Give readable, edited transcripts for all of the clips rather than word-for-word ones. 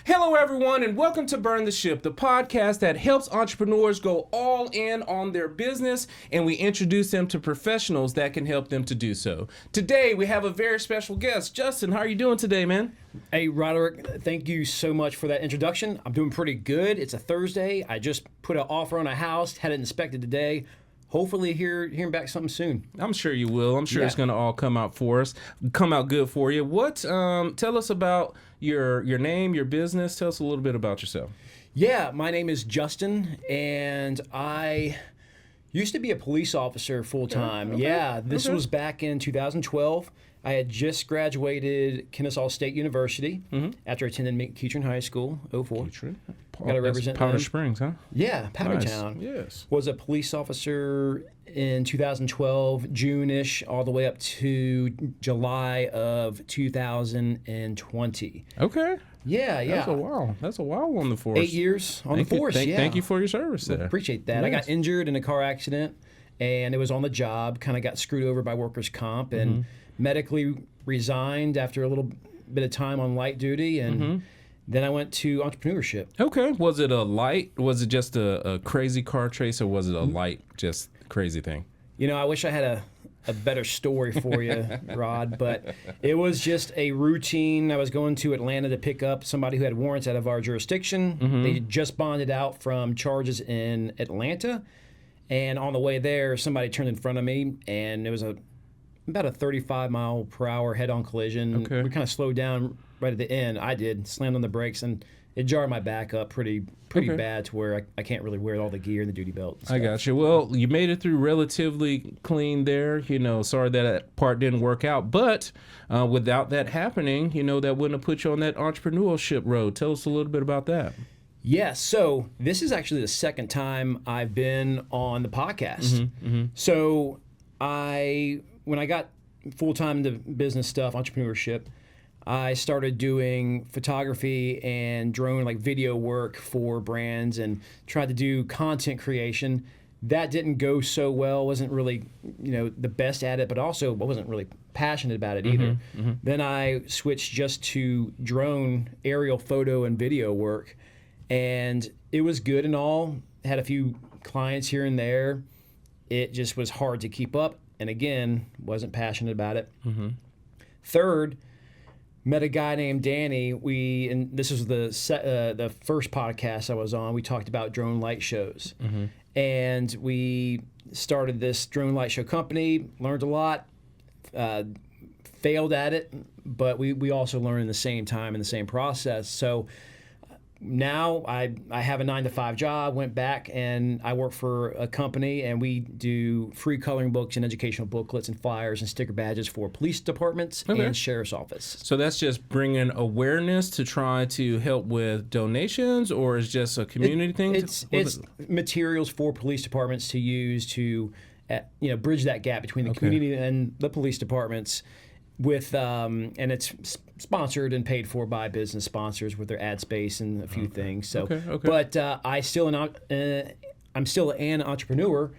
Hello, everyone, and welcome to Burn the Ship, the podcast that helps entrepreneurs go all in on their business, and we introduce them to professionals that can help them to do so. Today, we have a very special guest. Justin, how are you doing today, man? Hey, Roderick, thank you so much for that introduction. I'm doing pretty good. It's a Thursday. I just put an offer on a house, had it inspected today. Hopefully hearing back something soon. I'm sure you will. I'm sure it's going to all come out good for you. Tell us about your name, your business. Tell us a little bit about yourself. Yeah, my name is Justin, and I used to be a police officer full time. Okay. This was back in 2012. I had just graduated Kennesaw State University after attending McEachern High School, 04. Got to represent Powder them. Springs, huh? Yeah, Powdertown. Nice. Yes. Was a police officer in 2012, June-ish, all the way up to July of 2020. Okay. Yeah. That's a while on the force. 8 years on the force, yeah. Thank you for your service there. Appreciate that. Yes. I got injured in a car accident, and it was on the job. Kind of got screwed over by workers' comp, and medically resigned after a little bit of time on light duty, and then I went to entrepreneurship. Okay. Was it a light? Was it just a crazy car chase, or was it a light, just crazy thing? You know, I wish I had a better story for you, Rod, but it was just a routine. I was going to Atlanta to pick up somebody who had warrants out of our jurisdiction. They just bonded out from charges in Atlanta, and on the way there, somebody turned in front of me, and it was about a 35-mile-per-hour head-on collision. Okay. We kind of slowed down right at the end. I did, slammed on the brakes, and it jarred my back up pretty bad to where I can't really wear all the gear and the duty belt. I got you. Well, you made it through relatively clean there. Sorry that part didn't work out. But without that happening, that wouldn't have put you on that entrepreneurship road. Tell us a little bit about that. Yes. So this is actually the second time I've been on the podcast. So when I got full-time into business stuff, entrepreneurship, I started doing photography and drone video work for brands and tried to do content creation. That didn't go so well. Wasn't really, the best at it, but also I wasn't really passionate about it either. Then I switched just to drone aerial photo and video work, and it was good and all. Had a few clients here and there. It just was hard to keep up, and again, wasn't passionate about it. Third, met a guy named Danny. And this was the first podcast I was on. We talked about drone light shows, and we started this drone light show company. Learned a lot, failed at it, but we also learned in the same time in the same process. So now I have a 9-to-5 job. Went back and I work for a company, and we do free coloring books and educational booklets and flyers and sticker badges for police departments and sheriff's office. So that's just bringing awareness to try to help with donations, or is just a community thing? It's materials for police departments to use to bridge that gap between the community and the police departments. And it's sponsored and paid for by business sponsors with their ad space and a few things. So, but I'm still an entrepreneur.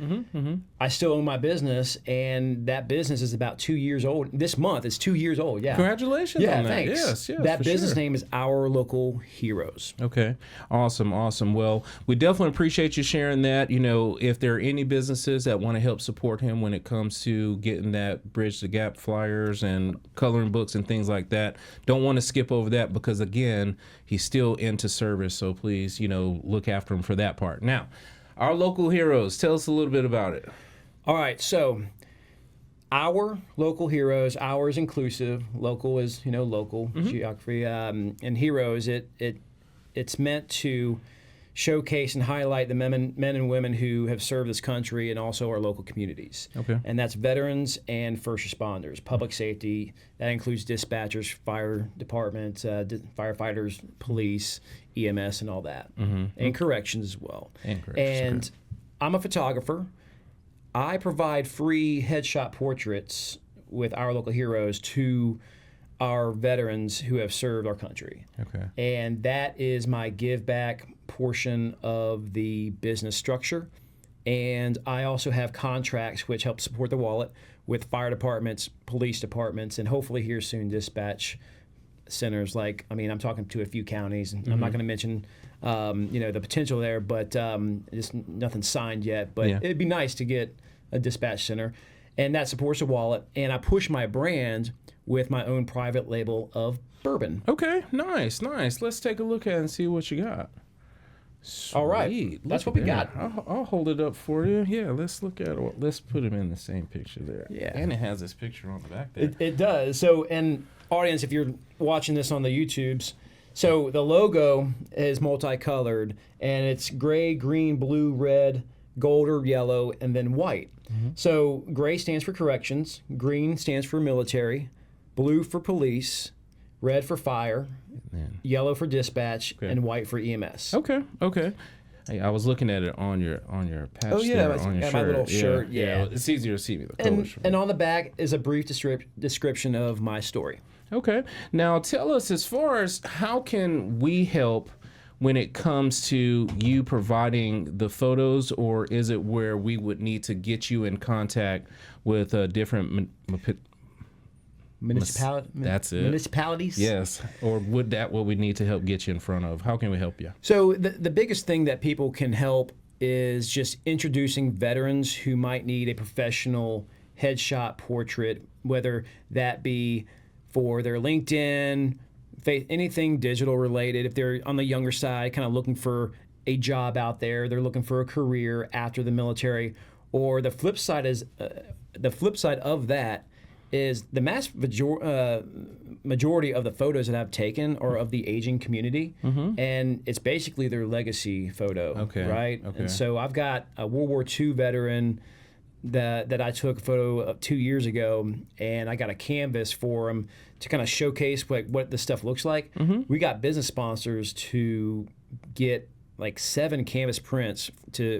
I still own my business, and that business is about 2 years old. This month it's 2 years old. Yeah. Congratulations on that. Thanks. Yes, that business name is Our Local Heroes. Okay. Awesome. Well, we definitely appreciate you sharing that. If there are any businesses that want to help support him when it comes to getting that Bridge the Gap flyers and coloring books and things like that, don't want to skip over that, because again, he's still into service. So please, look after him for that part. Now, Our Local Heroes, tell us a little bit about it. All right, so Our Local Heroes, our is inclusive, local is, local geography, and heroes, it's meant to showcase and highlight the men and women who have served this country and also our local communities. Okay. And that's veterans and first responders, public safety. That includes dispatchers, fire department, firefighters, police, EMS, and all that, and corrections as well. And I'm a photographer. I provide free headshot portraits with Our Local Heroes to our veterans who have served our country. Okay. And that is my give back portion of the business structure. And I also have contracts which help support the wallet with fire departments, police departments, and hopefully here soon dispatch centers. Like, I mean, I'm talking to a few counties, and I'm not going to mention, the potential there, but just nothing signed yet. But it'd be nice to get a dispatch center, and that supports the wallet. And I push my brand with my own private label of bourbon. Okay, nice. Let's take a look at it and see what you got. Sweet. All right, that's what we got. I'll hold it up for you. Yeah, let's look at it. Let's put him in the same picture there. Yeah, and it has this picture on the back there. It does. So, and audience, if you're watching this on the YouTubes, so the logo is multicolored, and it's gray, green, blue, red, gold or yellow, and then white. So gray stands for corrections, green stands for military, blue for police, red for fire, yellow for dispatch, and white for EMS. Okay. Hey, I was looking at it on your patch. Oh yeah, there, on your my shirt. little shirt. Yeah, it's easier to see me. The colors. And on the back is a brief description of my story. Okay. Now tell us, as far as how can we help when it comes to you providing the photos, or is it where we would need to get you in contact with different that's it. Municipalities? Yes. Or would that what we need to help get you in front of? How can we help you? So the biggest thing that people can help is just introducing veterans who might need a professional headshot portrait, whether that be for their LinkedIn, anything digital related. If they're on the younger side, kind of looking for a job out there, they're looking for a career after the military, or the flip side of that is the majority of the photos that I've taken are of the aging community, and it's basically their legacy photo, right? Okay. And so I've got a World War II veteran that I took a photo of 2 years ago, and I got a canvas for him to kind of showcase what this stuff looks like. We got business sponsors to get like 7 canvas prints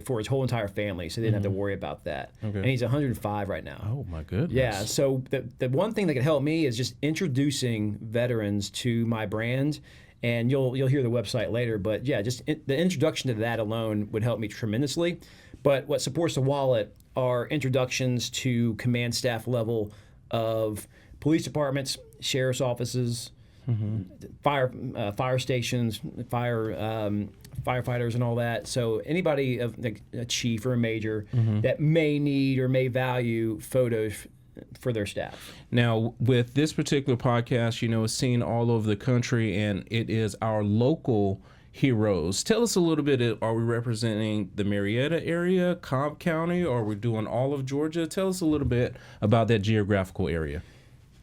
for his whole entire family, so they didn't have to worry about that. Okay. And he's 105 right now. Oh my goodness. Yeah. So the one thing that could help me is just introducing veterans to my brand, and you'll hear the website later. But yeah, just the introduction to that alone would help me tremendously. But what supports the wallet are introductions to command staff level of police departments, sheriff's offices, fire stations, firefighters and all that. So anybody of a chief or a major that may need or may value photos for their staff. Now, with this particular podcast, it's seen all over the country, and it is our local heroes. Tell us a little bit, are we representing the Marietta area, Cobb County, or are we doing all of Georgia? Tell us a little bit about that geographical area.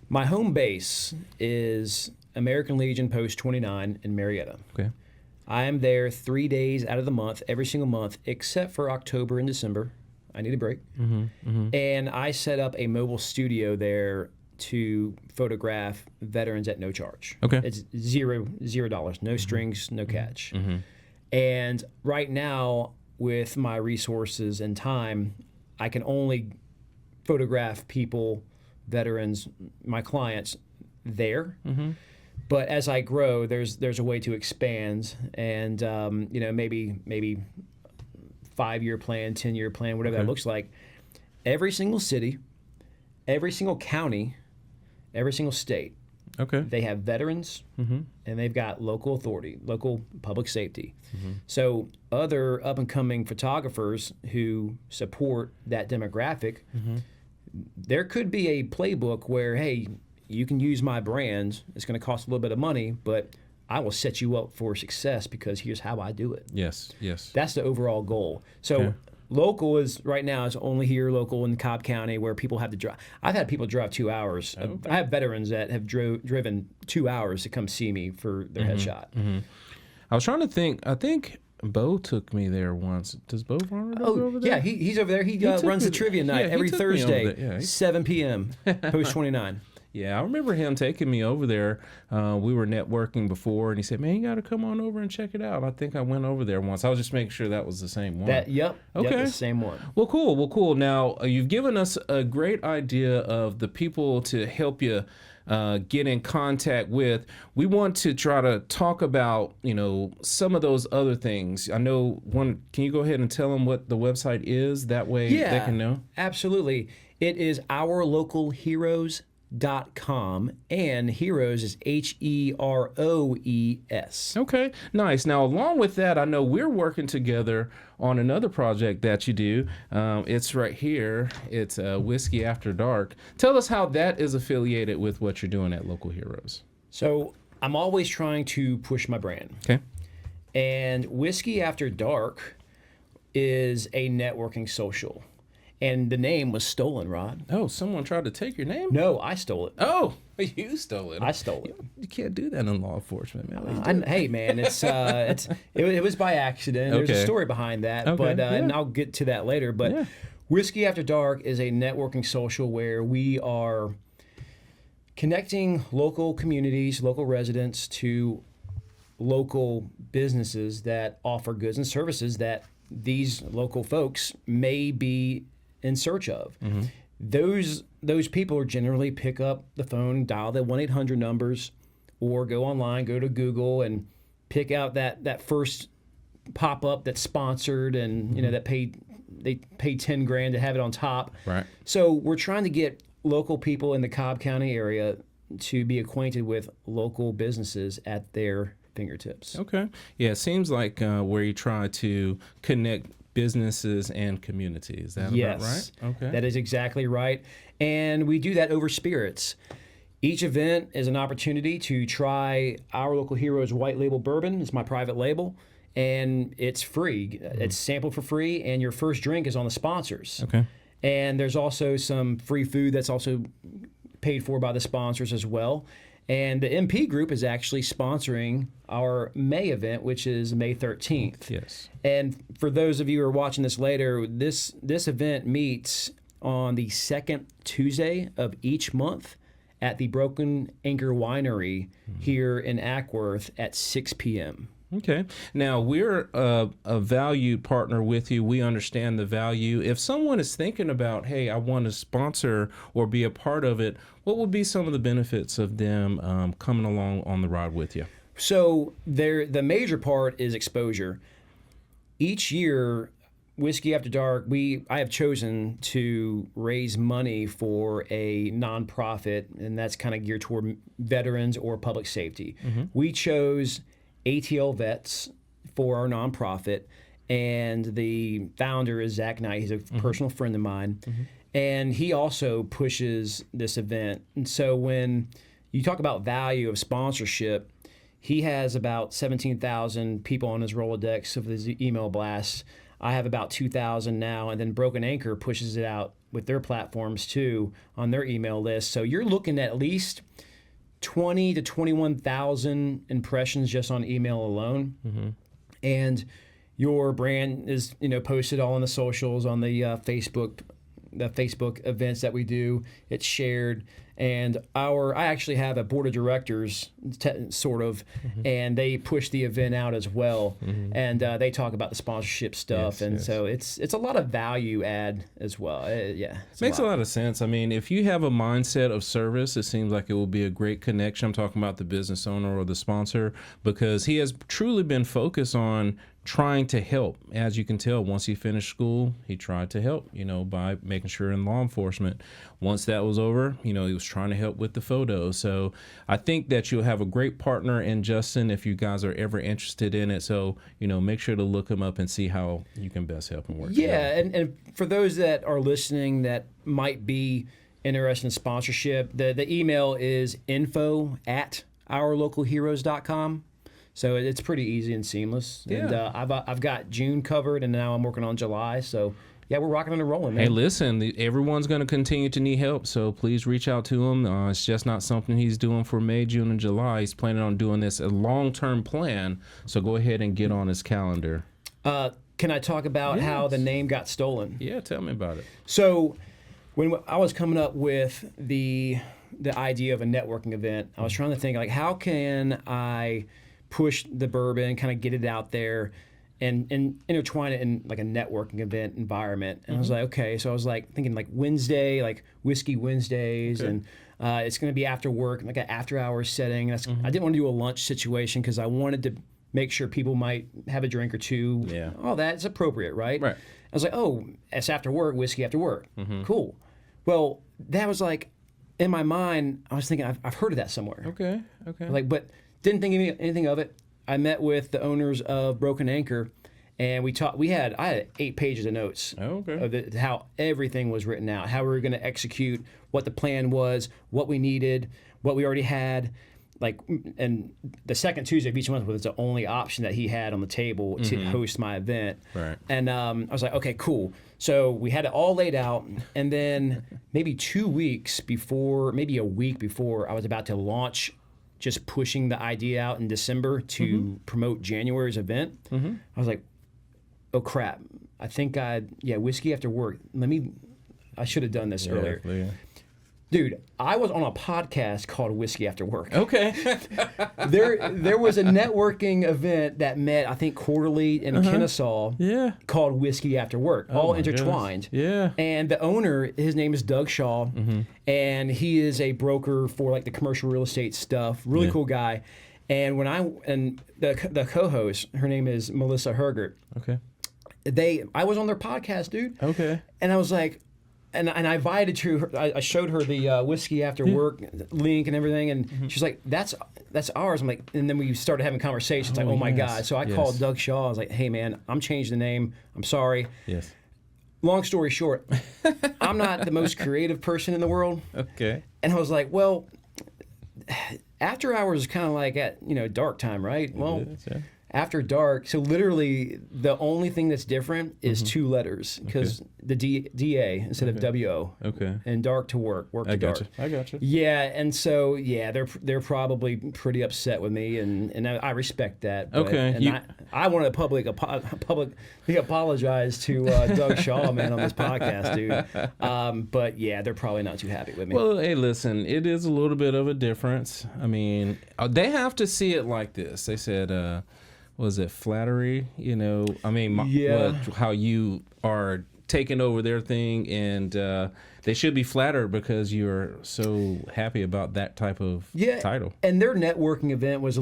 My home base is American Legion Post 29 in Marietta. Okay. I am there 3 days out of the month, every single month, except for October and December. I need a break. And I set up a mobile studio there to photograph veterans at no charge. Okay. It's $0, no strings, no catch. And right now, with my resources and time, I can only photograph people, veterans, my clients there. But as I grow, there's a way to expand, and maybe 5-year plan, 10-year plan, whatever that looks like. Every single city, every single county, every single state, they have veterans, and they've got local authority, local public safety. So other up-and-coming photographers who support that demographic, there could be a playbook where, hey, you can use my brand. It's going to cost a little bit of money, but I will set you up for success because here's how I do it. Yes. That's the overall goal. So local is right now is only here local in Cobb County where people have to drive. I've had people drive 2 hours. I have veterans that have driven 2 hours to come see me for their headshot. I was trying to think. I think Bo took me there once. Does Bo run over there? Yeah, he's over there. He runs the trivia night every Thursday, 7 p.m. Post 29. Yeah, I remember him taking me over there. We were networking before, and he said, man, you got to come on over and check it out. I think I went over there once. I was just making sure that was the same one. Yep, the same one. Well, cool. Now, you've given us a great idea of the people to help you get in contact with. We want to try to talk about, some of those other things. I know can you go ahead and tell them what the website is? That way they can know. Absolutely. It is ourlocalheroes.com. and Heroes is Heroes. Okay, nice. Now, along with that, I know we're working together on another project that you do. It's right here. It's Whiskey After Dark. Tell us how that is affiliated with what you're doing at Local Heroes. So I'm always trying to push my brand. Okay. And Whiskey After Dark is a networking social. And the name was stolen, Rod. Oh, someone tried to take your name? No, I stole it. Oh, you stole it. I stole it. You can't do that in law enforcement, man. Hey, man, it was by accident. There's a story behind that, Okay, and I'll get to that later. But Whiskey After Dark is a networking social where we are connecting local communities, local residents to local businesses that offer goods and services that these local folks may be in search of. Mm-hmm. Those people are generally pick up the phone, dial the 1-800 numbers, or go online, go to Google, and pick out that first pop-up that's sponsored and that they paid $10,000 to have it on top. Right. So we're trying to get local people in the Cobb County area to be acquainted with local businesses at their fingertips. Okay. Yeah, it seems like where you try to connect businesses and communities. Is that about right? Okay. That is exactly right. And we do that over spirits. Each event is an opportunity to try our Local Heroes white label bourbon. It's my private label. And it's free. It's sampled for free, and your first drink is on the sponsors. Okay. And there's also some free food that's also paid for by the sponsors as well. And the MP group is actually sponsoring our May event, which is May 13th. Yes. And for those of you who are watching this later, this event meets on the second Tuesday of each month at the Broken Anchor Winery here in Ackworth at 6 p.m. Okay. Now, we're a valued partner with you. We understand the value. If someone is thinking about, hey, I want to sponsor or be a part of it, what would be some of the benefits of them coming along on the ride with you? So the major part is exposure. Each year, Whiskey After Dark, I have chosen to raise money for a nonprofit, and that's kind of geared toward veterans or public safety. Mm-hmm. We chose ATL Vets for our nonprofit, and the founder is Zach Knight. He's a personal friend of mine, and he also pushes this event. And so when you talk about value of sponsorship, he has about 17,000 people on his Rolodex of his email blasts. I have about 2,000 now, and then Broken Anchor pushes it out with their platforms too on their email list. So you're looking at least 20 to 21,000 impressions just on email alone. Mm-hmm. And your brand is, posted all on the socials, on the Facebook events that we do. It's shared. And I actually have a board of directors, and they push the event out as well. Mm-hmm. And they talk about the sponsorship stuff. So it's a lot of value add as well. Makes a lot of sense. I mean, if you have a mindset of service, it seems like it will be a great connection. I'm talking about the business owner or the sponsor, because he has truly been focused on trying to help. As you can tell, once he finished school, he tried to help, by making sure in law enforcement. Once that was over, he was trying to help with the photos. So I think that you'll have a great partner in Justin if you guys are ever interested in it. So, make sure to look him up and see how you can best help him work together. And for those that are listening that might be interested in sponsorship, the email is info@ourlocalheroes.com. So it's pretty easy and seamless. Yeah. And I've got June covered, and now I'm working on July. So, yeah, we're rocking and rolling, man. Hey, listen, everyone's going to continue to need help, so please reach out to him. It's just not something he's doing for May, June, and July. He's planning on doing this a long-term plan, so go ahead and get on his calendar. Can I talk about how the name got stolen? Yeah, tell me about it. So when I was coming up with the idea of a networking event, I was trying to think, how can I push the bourbon, kind of get it out there, and intertwine it in a networking event environment. And I was like, okay. So I was thinking Wednesday, Whiskey Wednesdays, and it's going to be after work, an after hours setting. I didn't want to do a lunch situation because I wanted to make sure people might have a drink or two. Yeah. All that's appropriate, right? Right. I was like, oh, it's after work, whiskey after work. Cool. Well, that was in in my mind, I was thinking, I've heard of that somewhere. Okay. Okay. Like, but didn't think anything of it. I met with the owners of Broken Anchor, and we talked. I had 8 pages of notes of how everything was written out, how we were going to execute, what the plan was, what we needed, what we already had. Like, and the second Tuesday of each month was the only option that he had on the table to host my event. Right. And I was like, okay, cool. So we had it all laid out, and then maybe 2 weeks before, maybe a week before, I was about to launch, just pushing the idea out in December to promote January's event. I was like, oh crap, I think Whiskey After Work. I should have done this earlier. Yeah. Dude, I was on a podcast called Whiskey After Work. Okay. There was a networking event that met, I think, quarterly in Kennesaw called Whiskey After Work, all intertwined. Goodness. Yeah. And the owner, his name is Doug Shaw, and he is a broker for like the commercial real estate stuff. Really cool guy. And the co-host, her name is Melissa Hergert. Okay. I was on their podcast, dude. Okay. And I was like, and I invited her. I showed her the Whiskey After Work link and everything, and she's like, "That's ours." I'm like, and then we started having conversations. Oh my God! So I called Doug Shaw. I was like, "Hey man, I'm changing the name. I'm sorry." Yes. Long story short, I'm not the most creative person in the world. Okay. And I was like, well, after hours is kind of like at dark time, right? Well. After dark, so literally the only thing that's different is 2 letters, because the DA instead of WO. Okay. And dark to work to dark. I got you. Yeah, and so they're probably pretty upset with me, and I respect that. But, okay. And I want to publicly apologize to Doug Shaw, man, on this podcast, dude. But yeah, they're probably not too happy with me. Well, hey, listen, it is a little bit of a difference. I mean, they have to see it like this. They said. Was it flattery? I mean, how you are taking over their thing, and they should be flattered because you're so happy about that type of title. And their networking event was a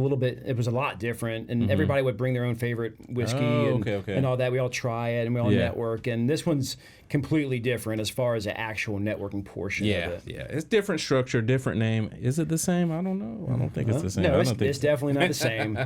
lot different, and everybody would bring their own favorite whiskey and all that. We all try it, and we all network, and this one's completely different as far as the actual networking portion of it. Yeah, it's different structure, different name. Is it the same? I don't know. I don't think it's the same. No, it's definitely not the same.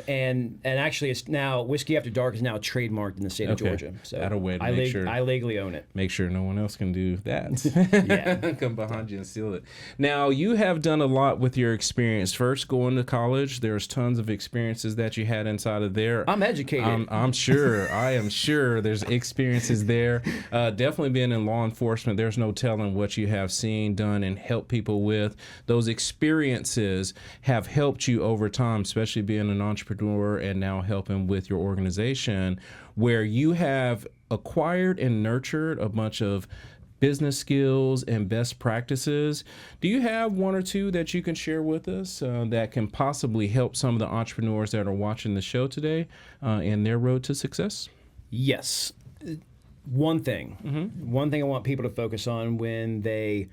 And actually, it's now Whiskey After Dark is now trademarked in the state of Georgia. So that'll wait. I legally own it. Make sure no one else can do that. Come behind you and steal it. Now, you have done a lot with your experience. First, going to college, there's tons of experiences that you had inside of there. I'm educated. I'm sure. I am sure there's experiences there. Definitely being in law enforcement, there's no telling what you have seen, done, and helped people with. Those experiences have helped you over time, especially being an entrepreneur and now helping with your organization, where you have acquired and nurtured a bunch of business skills and best practices. Do you have one or two that you can share with us that can possibly help some of the entrepreneurs that are watching the show today in their road to success? Yes. One thing I want people to focus on when they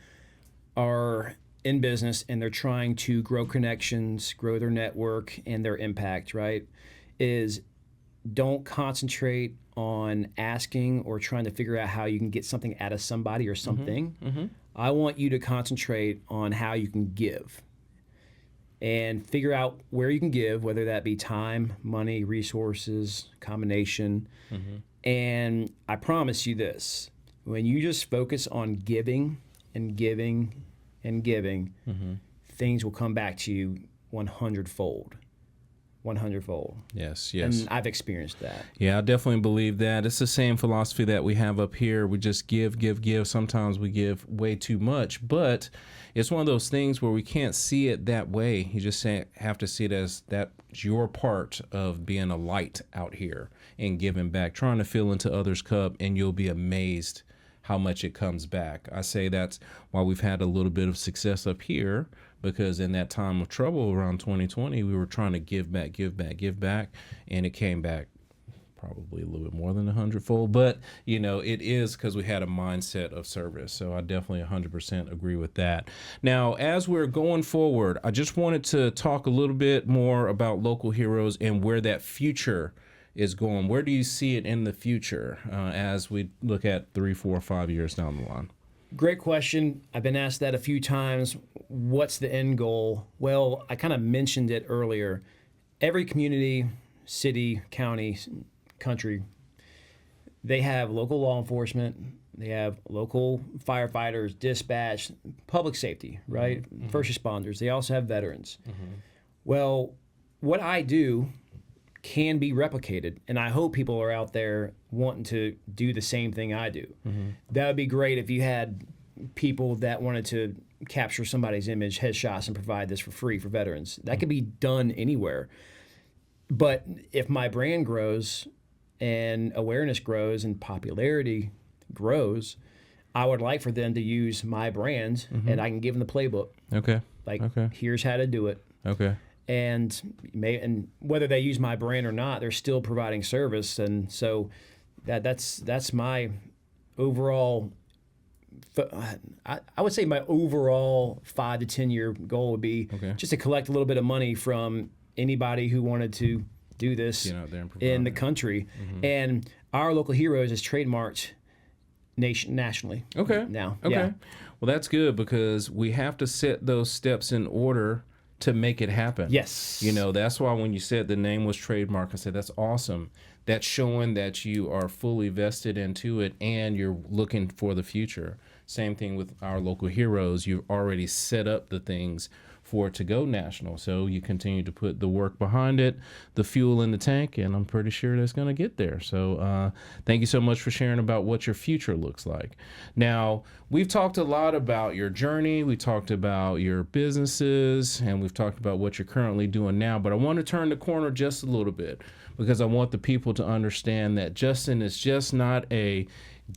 are in business and they're trying to grow connections, grow their network and their impact, right, is don't concentrate on asking or trying to figure out how you can get something out of somebody or something. I want you to concentrate on how you can give and figure out where you can give, whether that be time, money, resources, combination. And I promise you this, when you just focus on giving and giving and giving, things will come back to you 100-fold. 100-fold. Yes. And I've experienced that. Yeah, I definitely believe that. It's the same philosophy that we have up here. We just give. Sometimes we give way too much, but it's one of those things where we can't see it that way. You just have to see it as that's your part of being a light out here and giving back, trying to fill into others' cup, and you'll be amazed how much it comes back. I say that's why we've had a little bit of success up here, because in that time of trouble around 2020, we were trying to give back, and it came back probably a little bit more than 100-fold. But, it is because we had a mindset of service. So I definitely 100% agree with that. Now, as we're going forward, I just wanted to talk a little bit more about Local Heroes and where that future is going. Where do you see it in the future as we look at 3, 4, 5 years down the line? Great question. I've been asked that a few times. What's the end goal? Well, I kind of mentioned it earlier. Every community, city, county, country, they have local law enforcement, they have local firefighters, dispatch, public safety, right? First responders. They also have veterans. Well, what I do can be replicated, and I hope people are out there wanting to do the same thing I do. That would be great if you had people that wanted to capture somebody's image, headshots, and provide this for free for veterans. That could be done anywhere. But if my brand grows and awareness grows and popularity grows, I would like for them to use my brand, and I can give them the playbook. Okay. Like, Okay. here's how to do it. Okay. And whether they use my brand or not, they're still providing service. And so that's my overall. I would say my overall 5 to 10 year goal would be just to collect a little bit of money from anybody who wanted to do this Get out there and in the provide. country. And our local heroes is trademarked nationally. Okay. Now. Okay. Yeah. Well, that's good because we have to set those steps in order to make it happen. Yes. You know, that's why when you said the name was trademark, I said, that's awesome. That's showing that you are fully vested into it and you're looking for the future. Same thing with our local heroes. You've already set up the things for it to go national. So you continue to put the work behind it, the fuel in the tank, and I'm pretty sure that's going to get there. So thank you so much for sharing about what your future looks like. Now, we've talked a lot about your journey. We talked about your businesses, and we've talked about what you're currently doing now. But I want to turn the corner just a little bit because I want the people to understand that Justin is just not a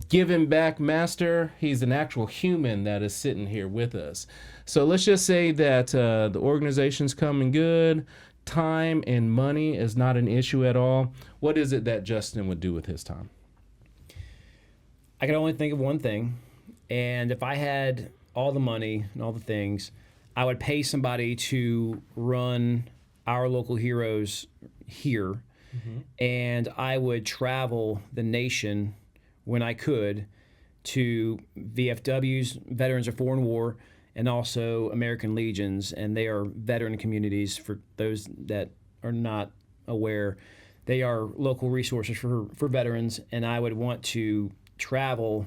giving back master. He's an actual human that is sitting here with us. So let's just say that the organization's coming good. Time and money is not an issue at all. What is it that Justin would do with his time? I can only think of one thing. And if I had all the money and all the things, I would pay somebody to run our local heroes here. And I would travel the nation when I could to VFWs, Veterans of Foreign War, and also American Legions, and they are veteran communities. For those that are not aware, they are local resources for veterans, and I would want to travel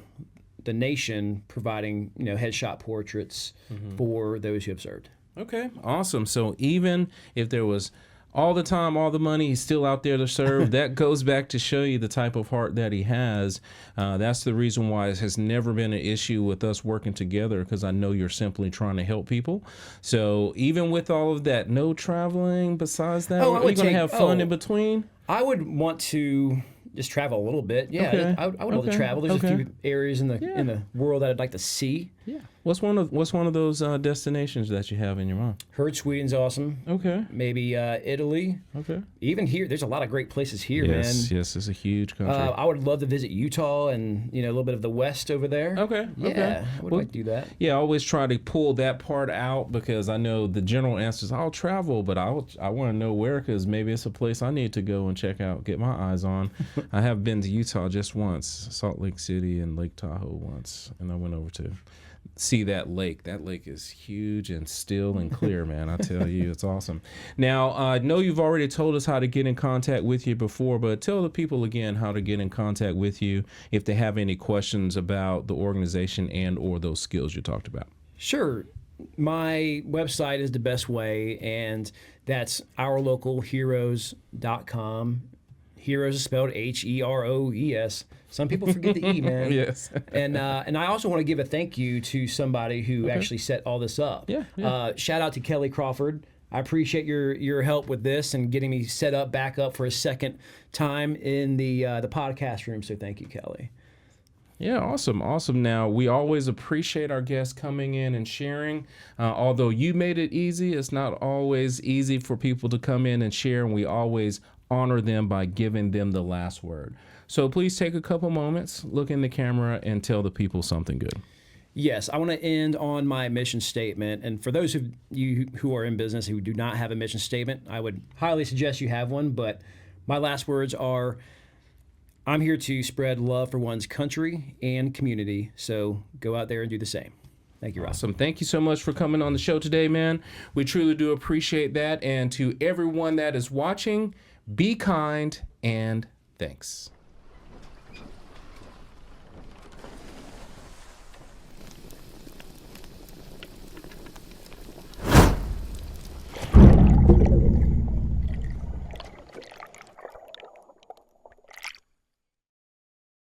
the nation providing headshot portraits for those who have served. Okay, awesome. So even if there was all the time, all the money, he's still out there to serve. That goes back to show you the type of heart that he has. That's the reason why it has never been an issue with us working together, because I know you're simply trying to help people. So even with all of that, no traveling besides that, are you going to have fun in between? I would want to just travel a little bit. Yeah, Okay. I would love to travel. There's a few areas in the world that I'd like to see. Yeah. What's one of those destinations that you have in your mind? Heard Sweden's awesome. Okay. Maybe Italy. Okay. Even here, there's a lot of great places here, Yes, man. yes, it's a huge country. I would love to visit Utah and a little bit of the West over there. Okay. Yeah, Okay. I would like to do that. Yeah, I always try to pull that part out because I know the general answer is I'll travel, but I want to know where, because maybe it's a place I need to go and check out, get my eyes on. I have been to Utah just once, Salt Lake City and Lake Tahoe once, and I went over to see that lake. That lake is huge and still and clear, man. I tell you, it's awesome. Now, I know you've already told us how to get in contact with you before, but tell the people again how to get in contact with you if they have any questions about the organization and or those skills you talked about. Sure. My website is the best way, and that's ourlocalheroes.com. Heroes is spelled Heroes. Some people forget the E, man. Yes. And I also want to give a thank you to somebody who actually set all this up. Yeah. Shout out to Kelly Crawford. I appreciate your help with this and getting me set up back up for a second time in the podcast room. So thank you, Kelly. Yeah, awesome. Now, we always appreciate our guests coming in and sharing. Although you made it easy, it's not always easy for people to come in and share, and we always honor them by giving them the last word. So please take a couple moments, look in the camera, and tell the people something good. Yes, I want to end on my mission statement. And for those of you who are in business who do not have a mission statement, I would highly suggest you have one. But my last words are, I'm here to spread love for one's country and community. So go out there and do the same. Thank you, Rob. Awesome. Thank you so much for coming on the show today, man. We truly do appreciate that. And to everyone that is watching, be kind and thanks.